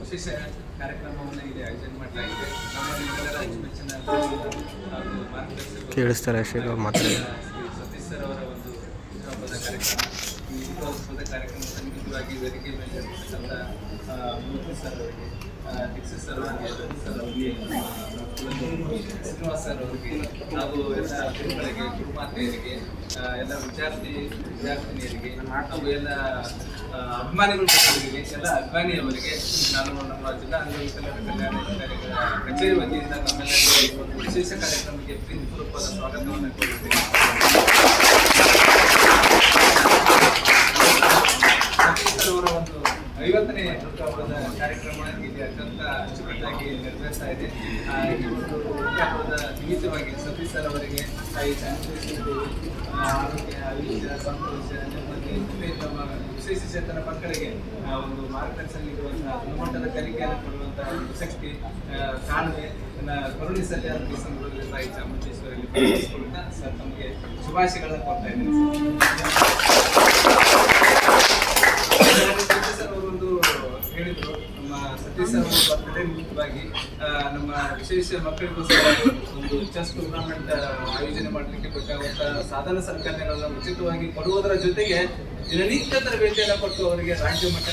ವಿಶೇಷ ಕಾರ್ಯಕ್ರಮವನ್ನು ಇಲ್ಲಿ ಆಯೋಜನೆ ಮಾಡಲಾಗಿದೆ. ನಮ್ಮ ನಿಮ್ಮೆಲ್ಲರ ಅಚ್ಚುಮೆಚ್ಚಿನ ಹಾಗೂ ಮಾರ್ಗದರ್ಶಕರು ಕೇಳಿಸ್ತಾರೆ ಶ್ರೀಗಳು ಮಾತಾಡಿ ಶ್ರೀ ಸತೀಶ್ ಸರ್ ಅವರ ಒಂದು ಹುಟ್ಟುಹಬ್ಬದ ಕಾರ್ಯಕ್ರಮ. ಈ ಹುಟ್ಟುಹಬ್ಬದ ಕಾರ್ಯಕ್ರಮ ಸನ್ನಿಹಿತವಾಗಿ ವೇದಿಕೆ ಮೇಲೆ ಇರ್ತಕ್ಕಂಥ ಮೂರ್ತಿ ಸರ್ ಅವರಿಗೆ, ದೀಕ್ಷಿತ್ ಸರ್ ಅವರಿಗೆ, ರವಿ ಸರ್ ಅವರಿಗೆ, ಶ್ರೀನಿವಾಸ್ ಸರ್ ಅವರಿಗೆ ಹಾಗೂ ಎಲ್ಲ ಗುರುಗಳಿಗೆ, ಗುರುಮಾತೆಯರಿಗೆ, ಎಲ್ಲ ವಿದ್ಯಾರ್ಥಿನಿಯರಿಗೆ ಹಾಗೂ ಎಲ್ಲ ಅಭಿಮಾನಿಗಳು ಎಲ್ಲ ಅಭಿಮಾನಿಯವರಿಗೆ ನಾನು ನಮ್ಮ ಜಿಲ್ಲಾ ಅಂಗವಿಕಲರ ಕಲ್ಯಾಣ ಅಧಿಕಾರಿಗಳ ಕಚೇರಿ ವತಿಯಿಂದ ನಮ್ಮೆಲ್ಲರಿಗೂ ಒಂದು ವಿಶೇಷ ಕಾರ್ಯಕ್ರಮಕ್ಕೆ ಪ್ರೀತಿಪೂರ್ವಕವಾದ ಸ್ವಾಗತವನ್ನು ಕೋರುತ್ತೇನೆ. ಅವರ ಒಂದು 50ನೇ ಹುಟ್ಟುಹಬ್ಬದ ಕಾರ್ಯಕ್ರಮ ಇಲ್ಲಿ ಅತ್ಯಂತ ಅಚ್ಚುಕಟ್ಟಾಗಿ ನೆರವೇರ್ತಾ ಇದೆ. ಈ ಒಂದು ಹುಟ್ಟುಹಬ್ಬದ ನಿಮಿತ್ತವಾಗಿ ಸತೀಶ್ ಸರ್ ಅವರಿಗೆ ತಾಯಿ ಚಾಮುಂಡೇಶ್ವರಿ ಆರೋಗ್ಯ, ಆಯುಷ್ಯ, ಸಂತೋಷ, ನೆಮ್ಮದಿ, ನಮ್ಮ ವಿಶೇಷಚೇತನ ಮಕ್ಕಳಿಗೆ ಒಂದು ಮಾರ್ಗದರ್ಶನ ನೀಡುವಂತಹ ಗುಣಮಟ್ಟದ ಕಲಿಕೆಯನ್ನು ಕೊಡುವಂತಹ ಒಂದು ಶಕ್ತಿ ಕಾಣುವೆ ಕರುಣಿಸಲಿ ಅಂತ ಈ ಸಂದರ್ಭದಲ್ಲಿ ತಾಯಿ ಚಾಮುಂಡೇಶ್ವರಿಗೆ ಪ್ರಾರ್ಥಿಸಿಕೊಳ್ತಾ ಸರ್ ತಮಗೆ ಶುಭಾಶಯಗಳನ್ನು ಕೊಡ್ತಾ ಇದ್ದೀನಿ. ಸರ್ ಅವರೊಂದು ಹೇಳಿದ್ರು, ನಮ್ಮ ಸತೀಶ್ ಸರ್ ಅವರ ಬರ್ತ್ಡೇ ನಿಮಿತ್ತವಾಗಿ ನಮ್ಮ ವಿಶೇಷ ಮಕ್ಕಳಿಗೋಸ್ಕರ ಒಂದು ಚೆಸ್ ಟೂರ್ನಮೆಂಟ್ ಆಯೋಜನೆ ಮಾಡಲಿಕ್ಕೆ ಬೇಕಾಗುವಂತಹ ಸಾಧನ ಸಲಕರಣೆಗಳನ್ನು ಉಚಿತವಾಗಿ ಕೊಡುವುದರ ಜೊತೆಗೆ ದಿನನಿತ್ಯ ತರಬೇತಿಯನ್ನು ಕೊಟ್ಟು ಅವರಿಗೆ ರಾಜ್ಯ ಮಟ್ಟ